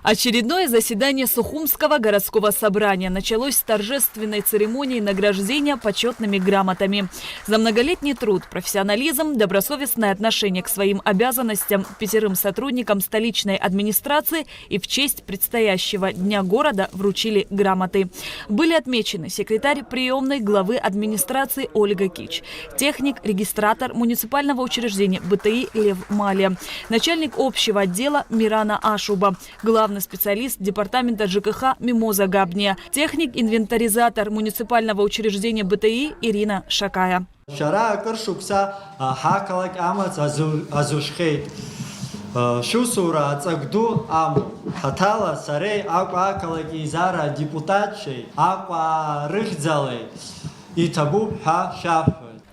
Очередное заседание Сухумского городского собрания началось с торжественной церемонии награждения почетными грамотами. За многолетний труд, профессионализм, добросовестное отношение к своим обязанностям 5 сотрудникам столичной администрации и в честь предстоящего Дня города вручили грамоты. Были отмечены секретарь приемной главы администрации Ольга Кич, техник-регистратор муниципального учреждения БТИ Лев Малия, начальник общего отдела Мирана Ашуба, главный специалист департамента ЖКХ Мимоза Габния, техник-инвентаризатор муниципального учреждения БТИ Ирина Шакая. Шусура ацагду ам хатала сарей аква калаги зара депутатшей аква рыхдзалей и табу ха шаф.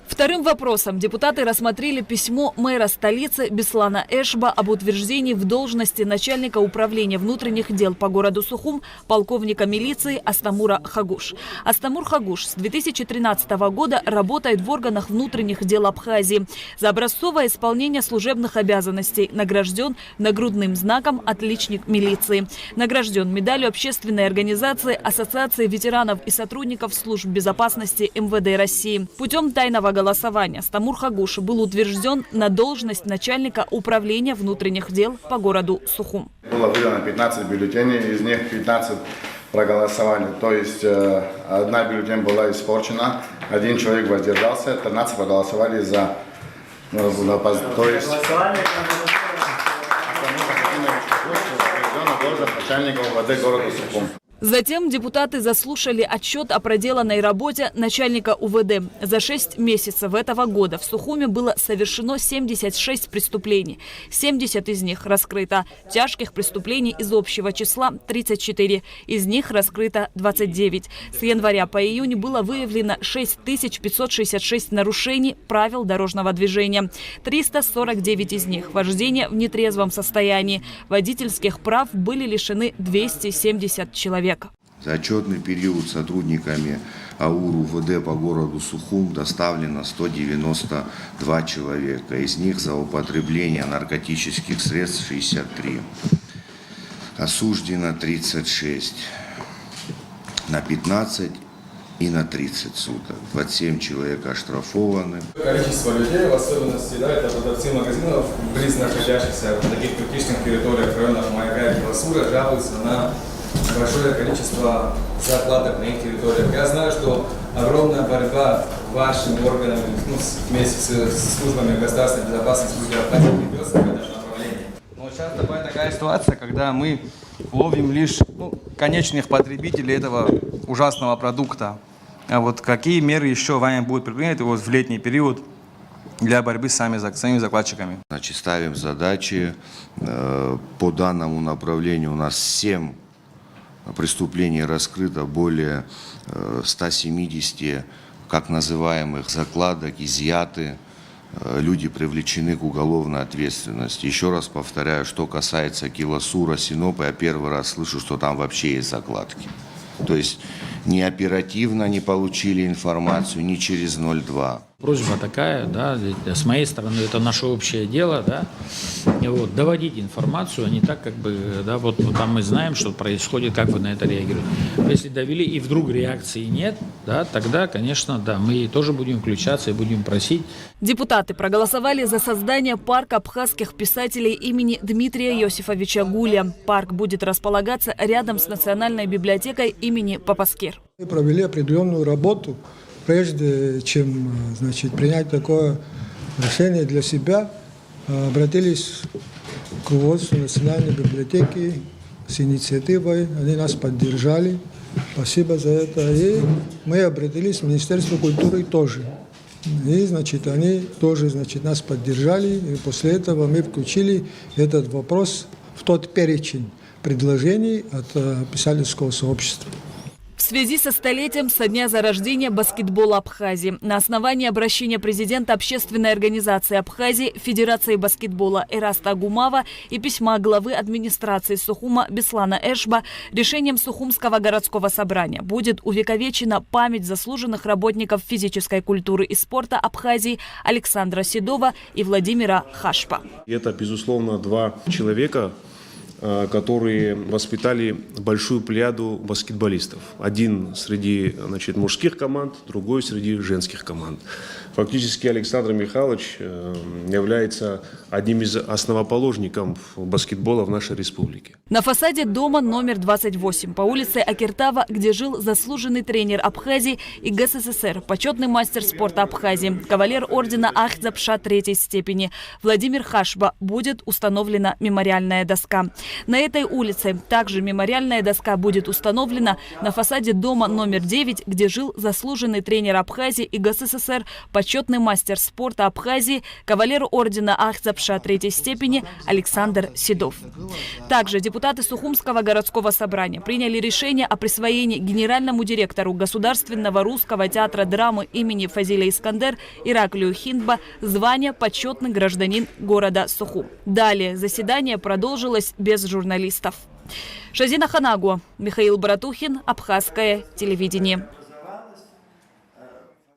Вторым вопросом депутаты рассмотрели письмо мэра столицы Беслана Эшба об утверждении в должности начальника управления внутренних дел по городу Сухум полковника милиции Астамура Хагуш. Астамур Хагуш с 2013 года работает в органах внутренних дел Абхазии. За образцовое исполнение служебных обязанностей награжден нагрудным знаком «Отличник милиции». Награжден медалью общественной организации Ассоциации ветеранов и сотрудников служб безопасности МВД России. Путем тайного голосования Астамур Хагуш был утвержден на должность начальника управления внутренних дел по городу Сухум. Было выдано 15 бюллетеней, из них 15 проголосовали. То есть одна бюллетень была испорчена, 1 человек воздержался, 13 проголосовали за. То есть начальника УВД города Сухум. Затем депутаты заслушали отчет о проделанной работе начальника УВД. За 6 месяцев этого года в Сухуме было совершено 76 преступлений. 70 из них раскрыто. Тяжких преступлений из общего числа 34. Из них раскрыто 29. С января по июнь было выявлено 6566 нарушений правил дорожного движения. 349 из них – вождение в нетрезвом состоянии. Водительских прав были лишены 270 человек. За отчетный период сотрудниками АУР УВД по городу Сухум доставлено 192 человека. Из них за употребление наркотических средств 63. Осуждено 36. На 15 и на 30 суток. 27 человек оштрафованы. Количество людей, в особенности, это продавцы магазинов, близ находящихся в таких критичных территориях районах Маяка и Киласура, жалуются на большое количество закладок на их территориях. Я знаю, что огромная борьба вашими органами, вместе с службами государственной безопасности ведется в этом направлении. Но часто бывает такая ситуация, когда мы ловим лишь конечных потребителей этого ужасного продукта. А вот какие меры еще вами будут предприняты в летний период для борьбы с самими закладчиками? Значит, ставим задачи. По данному направлению у нас 7 преступлений раскрыто, более 170 так называемых закладок изъяты, люди привлечены к уголовной ответственности. Еще раз повторяю, что касается Киласура, Синопа, я первый раз слышу, что там вообще есть закладки. То есть ни оперативно не получили информацию, ни через 02. Просьба такая, да, с моей стороны, это наше общее дело, да, и вот, доводить информацию, а не так, как бы, да, вот там мы знаем, что происходит, как вы на это реагируете. Если довели и вдруг реакции нет, да, тогда, конечно, да, мы тоже будем включаться и будем просить. Депутаты проголосовали за создание парка абхазских писателей имени Дмитрия Йосифовича Гуля. Парк будет располагаться рядом с Национальной библиотекой имени Папаскер. Мы провели определенную работу. Прежде чем, принять такое решение для себя, обратились к руководству Национальной библиотеки с инициативой. Они нас поддержали. Спасибо за это. И мы обратились в Министерство культуры тоже. И, они тоже, нас поддержали. И после этого мы включили этот вопрос в тот перечень предложений от писательского сообщества. В связи со столетием со дня зарождения баскетбола Абхазии на основании обращения президента общественной организации Абхазии Федерации баскетбола Эраста Агумава и письма главы администрации Сухума Беслана Эшба решением Сухумского городского собрания будет увековечена память заслуженных работников физической культуры и спорта Абхазии Александра Седова и Владимира Хашпа. Это, безусловно, 2 человека, которые воспитали большую плеяду баскетболистов. Один среди, значит, мужских команд, другой среди женских команд. Фактически Александр Михайлович является одним из основоположников баскетбола в нашей республике. На фасаде дома номер 28 по улице Акиртава, где жил заслуженный тренер Абхазии и ГССР, почетный мастер спорта Абхазии, кавалер ордена Ахтзапша 3-й степени Владимир Хашба, будет установлена мемориальная доска. На этой улице также мемориальная доска будет установлена на фасаде дома номер 9, где жил заслуженный тренер Абхазии и ГССР, почетный мастер спорта Абхазии, кавалер ордена Ахтзапша 3-й степени Александр Седов. Также депутаты Сухумского городского собрания приняли решение о присвоении генеральному директору Государственного русского театра драмы имени Фазиля Искандер Ираклию Хиндба звания почетный гражданин города Сухум. Далее заседание продолжилось без журналистов. Шазина Ханагуа, Михаил Братухин, Абхазское телевидение.